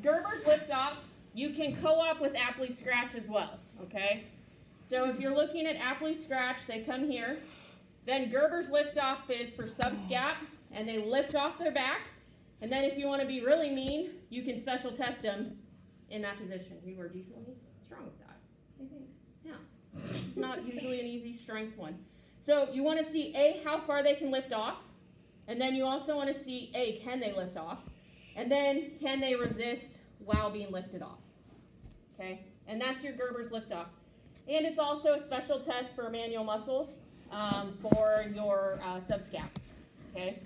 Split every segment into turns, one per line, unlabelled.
Gerber's lift off, you can co-op with Apley scratch as well, okay? So if you're looking at Apley scratch, they come here. Then Gerber's lift off is for subscap, and they lift off their back. And then if you want to be really mean, you can special test them in that position. We were decently strong with that, I think. Yeah, it's not usually an easy strength one. So you want to see, A, how far they can lift off. And then you also want to see, A, can they lift off? And then, can they resist while being lifted off? Okay, and that's your Gerber's lift off. And it's also a special test for manual muscles for your subscap. Okay,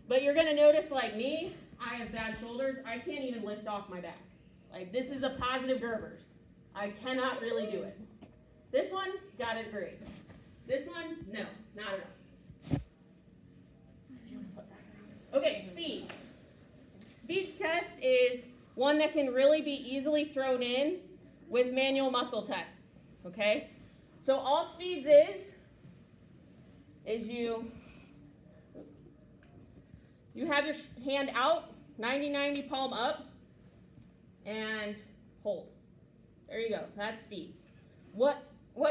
but you're going to notice, like me, I have bad shoulders. I can't even lift off my back. Like, this is a positive Gerber's. I cannot really do it. This one, got it great. This one, no, not at all. Okay, speeds. Speeds test is one that can really be easily thrown in with manual muscle tests, okay? So all speeds is you have your hand out, 90-90 palm up, and hold. There you go, that's speeds. What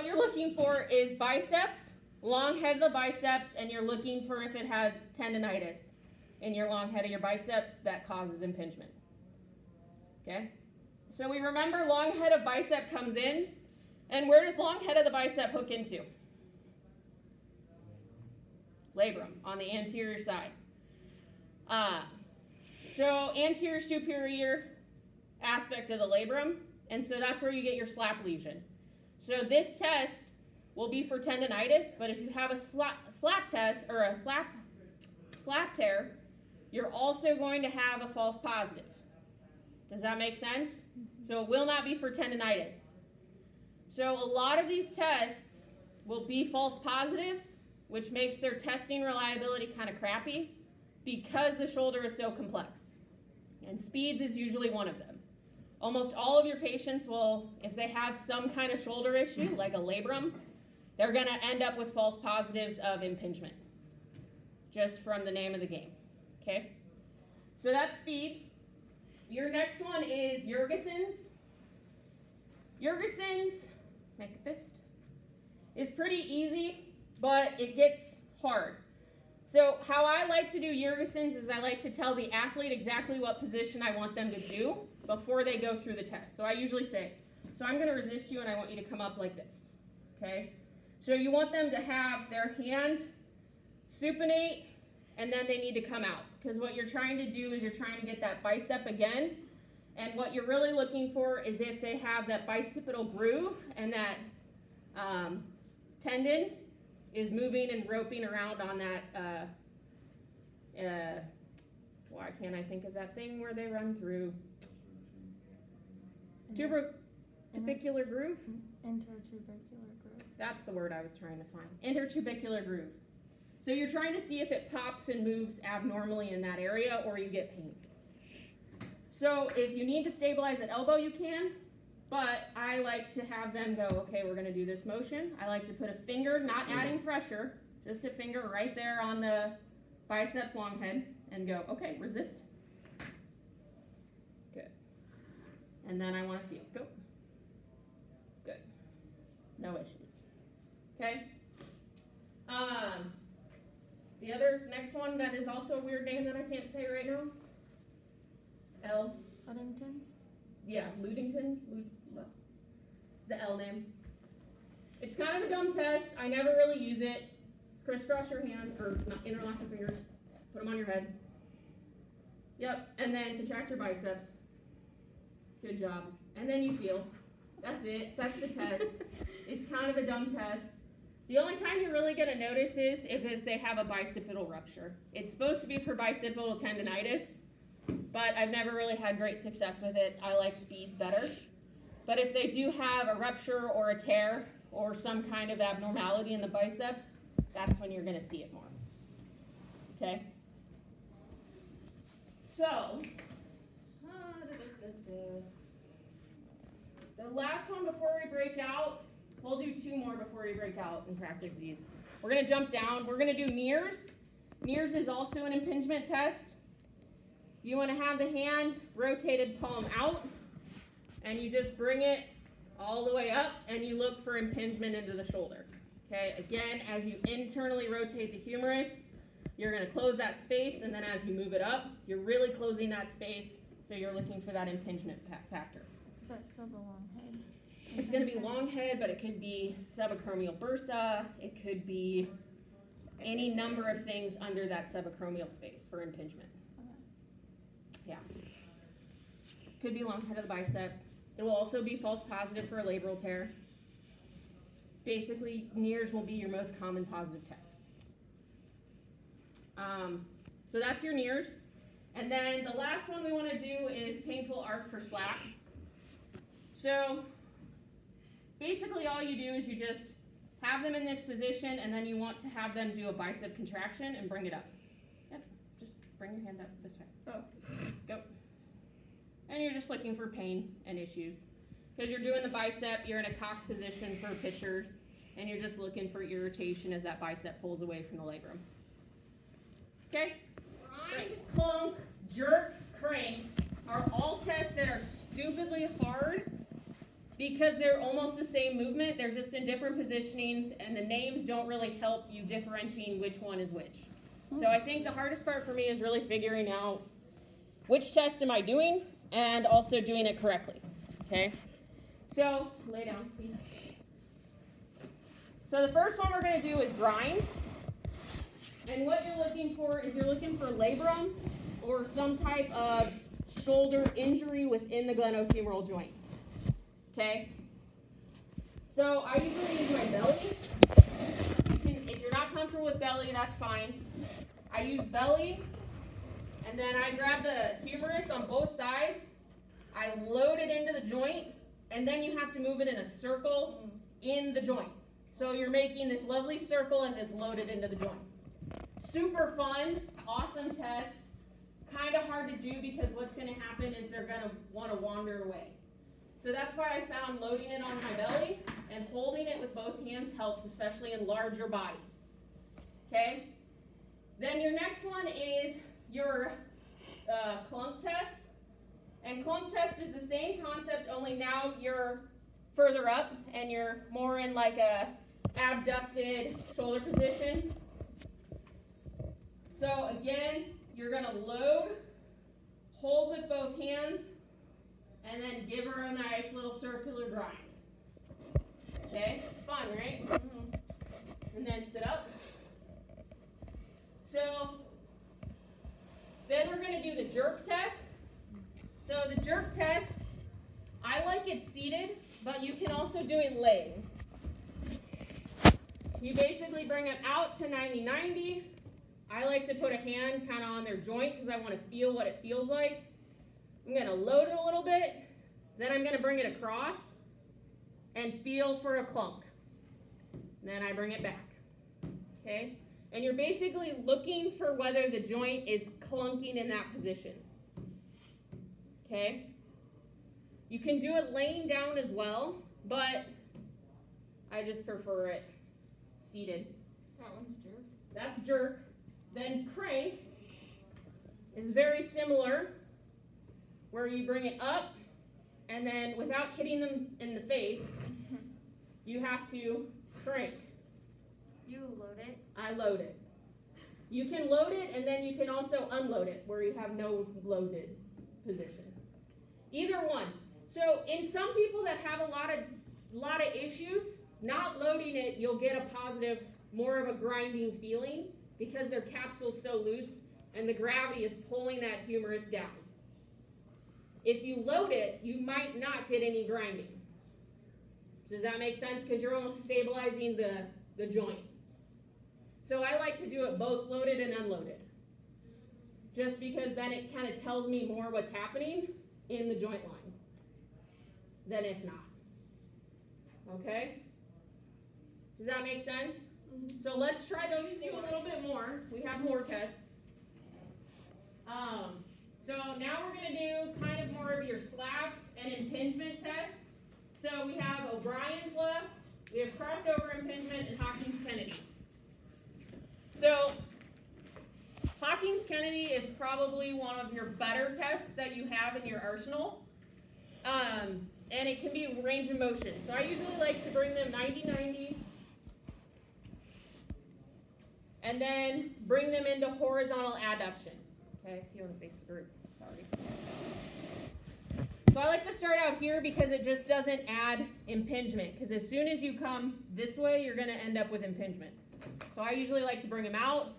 you're looking for is biceps, long head of the biceps, and you're looking for if it has tendonitis in your long head of your bicep that causes impingement. Okay? So we remember long head of bicep comes in, and where does long head of the bicep hook into? Labrum, on the anterior side. So anterior superior aspect of the labrum, and so that's where you get your slap lesion. So this test will be for tendonitis, but if you have a slap test or a slap tear, you're also going to have a false positive. Does that make sense? So it will not be for tendonitis. So a lot of these tests will be false positives, which makes their testing reliability kind of crappy because the shoulder is so complex. And speeds is usually one of them. Almost all of your patients will, if they have some kind of shoulder issue, like a labrum, they're going to end up with false positives of impingement, just from the name of the game. Okay? So that's speeds. Your next one is Jurgensen's. Jurgensen's, make a fist, is pretty easy, but it gets hard. So how I like to do Jurgensen's is I like to tell the athlete exactly what position I want them to do before they go through the test. So I usually say, so I'm going to resist you and I want you to come up like this. Okay? So you want them to have their hand supinate and then they need to come out. Because what you're trying to do is you're trying to get that bicep again. And what you're really looking for is if they have that bicipital groove and that tendon is moving and roping around on that, why can't I think of that thing where they run through? Tubercular groove?
Intertubercular groove.
That's the word I was trying to find. Intertubercular groove. So you're trying to see if it pops and moves abnormally in that area or you get pain. So if you need to stabilize that elbow, you can, but I like to have them go, okay, we're going to do this motion. I like to put a finger, not adding pressure, just a finger right there on the biceps long head and go, okay, resist. Good. And then I want to feel. Go. Good. No issues. Okay? The other next one that is also a weird name that I can't say right now.
Ludington's?
Yeah, Ludington's. The L name. It's kind of a dumb test. I never really use it. Crisscross your hand, or interlock your fingers. Put them on your head. Yep, and then contract your biceps. Good job. And then you feel. That's it. That's the test. It's kind of a dumb test. The only time you're really going to notice is if they have a bicipital rupture. It's supposed to be for bicipital tendonitis, but I've never really had great success with it. I like speeds better. But if they do have a rupture or a tear or some kind of abnormality in the biceps, that's when you're going to see it more. Okay? So, the last one before we break out, we'll do two more before we break out and practice these. We're going to jump down. We're going to do NIRS. NIRS is also an impingement test. you want to have the hand rotated palm out, and you just bring it all the way up, and you look for impingement into the shoulder. Okay, again, as you internally rotate the humerus, you're going to close that space, and then as you move it up, you're really closing that space, so you're looking for that impingement factor.
Is that still the long head?
It's going to be long head, but it could be subacromial bursa. It could be any number of things under that subacromial space for impingement. Yeah. Could be long head of the bicep. It will also be false positive for a labral tear. Basically, NIRS will be your most common positive test. So that's your NIRS. And then the last one we want to do is painful arc for SLAC. So basically all you do is you just have them in this position, and then you want to have them do a bicep contraction and bring it up. Yep, just bring your hand up this way. Oh, go. And you're just looking for pain and issues. Because you're doing the bicep, you're in a cocked position for pictures, and you're just looking for irritation as that bicep pulls away from the labrum. Okay? Grind, clunk, jerk, crank are all tests that are stupidly hard because they're almost the same movement. They're just in different positionings, and the names don't really help you differentiating which one is which. So I think the hardest part for me is really figuring out which test am I doing and also doing it correctly. Okay? So lay down, please. So the first one we're going to do is grind. And what you're looking for is you're looking for labrum or some type of shoulder injury within the glenohumeral joint. Okay? So I usually use my belly. If you're not comfortable with belly, that's fine. I use belly, and then I grab the humerus on both sides. I load it into the joint, and then you have to move it in a circle in the joint. So you're making this lovely circle as it's loaded into the joint. Super fun, awesome test. Kind of hard to do because what's going to happen is they're going to want to wander away. So that's why I found loading it on my belly and holding it with both hands helps, especially in larger bodies. Okay? Then your next one is your clunk test. And clunk test is the same concept, only now you're further up and you're more in like a abducted shoulder position. So again, you're going to load, hold with both hands, and then give her a nice little circular grind. Okay? Fun, right? Mm-hmm. And then sit up. So then we're going to do the jerk test. So the jerk test, I like it seated, but you can also do it laying. You basically bring it out to 90-90. I like to put a hand kind of on their joint because I want to feel what it feels like. I'm going to load it a little bit, then I'm going to bring it across and feel for a clunk. Then I bring it back. Okay? And you're basically looking for whether the joint is clunking in that position. Okay? You can do it laying down as well, but I just prefer it seated.
That one's jerk.
That's jerk. Then crank is very similar, where you bring it up, and then without hitting them in the face, you have to crank.
You load it.
I load it. You can load it, and then you can also unload it, where you have no loaded position. Either one. So in some people that have a lot of issues, not loading it, you'll get a positive, more of a grinding feeling because their capsule's so loose and the gravity is pulling that humerus down. If you load it, you might not get any grinding. Does that make sense? Because you're almost stabilizing the joint. So I like to do it both loaded and unloaded. Just because then it kind of tells me more what's happening in the joint line than if not. Okay? Does that make sense? Mm-hmm. So let's try those two a little bit more. We have more tests. So now we're going to do kind of more of your slap and impingement tests. So we have O'Brien's left, we have crossover impingement, and Hawkins-Kennedy. So Hawkins-Kennedy is probably one of your better tests that you have in your arsenal. And it can be range of motion. So I usually like to bring them 90-90. And then bring them into horizontal adduction. Okay, if you want to face the group. Sorry. So I like to start out here because it just doesn't add impingement. Because as soon as you come this way, you're going to end up with impingement. So I usually like to bring them out,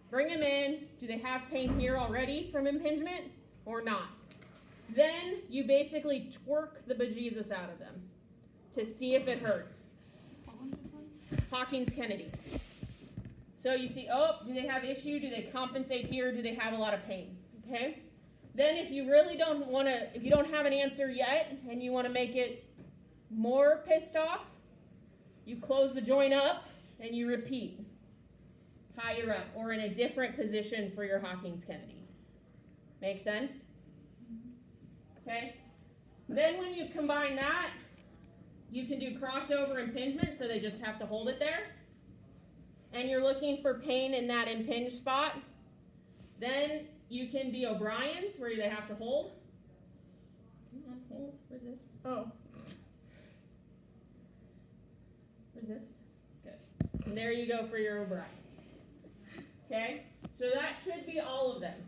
bring them in. Do they have pain here already from impingement or not? Then you basically twerk the bejesus out of them to see if it hurts. Hawkins-Kennedy. So you see, oh, do they have issue? Do they compensate here? Do they have a lot of pain? Okay? Then if you really don't want to, if you don't have an answer yet and you want to make it more pissed off, you close the joint up and you repeat. Higher up or in a different position for your Hawkins-Kennedy. Make sense? Okay? Then when you combine that, you can do crossover impingement, so they just have to hold it there. And you're looking for pain in that impinged spot. Then you can be O'Brien's, where they have to hold. Come on, hold. Where's this? Oh. Where's this? Good. And there you go for your O'Brien's. Okay? So that should be all of them.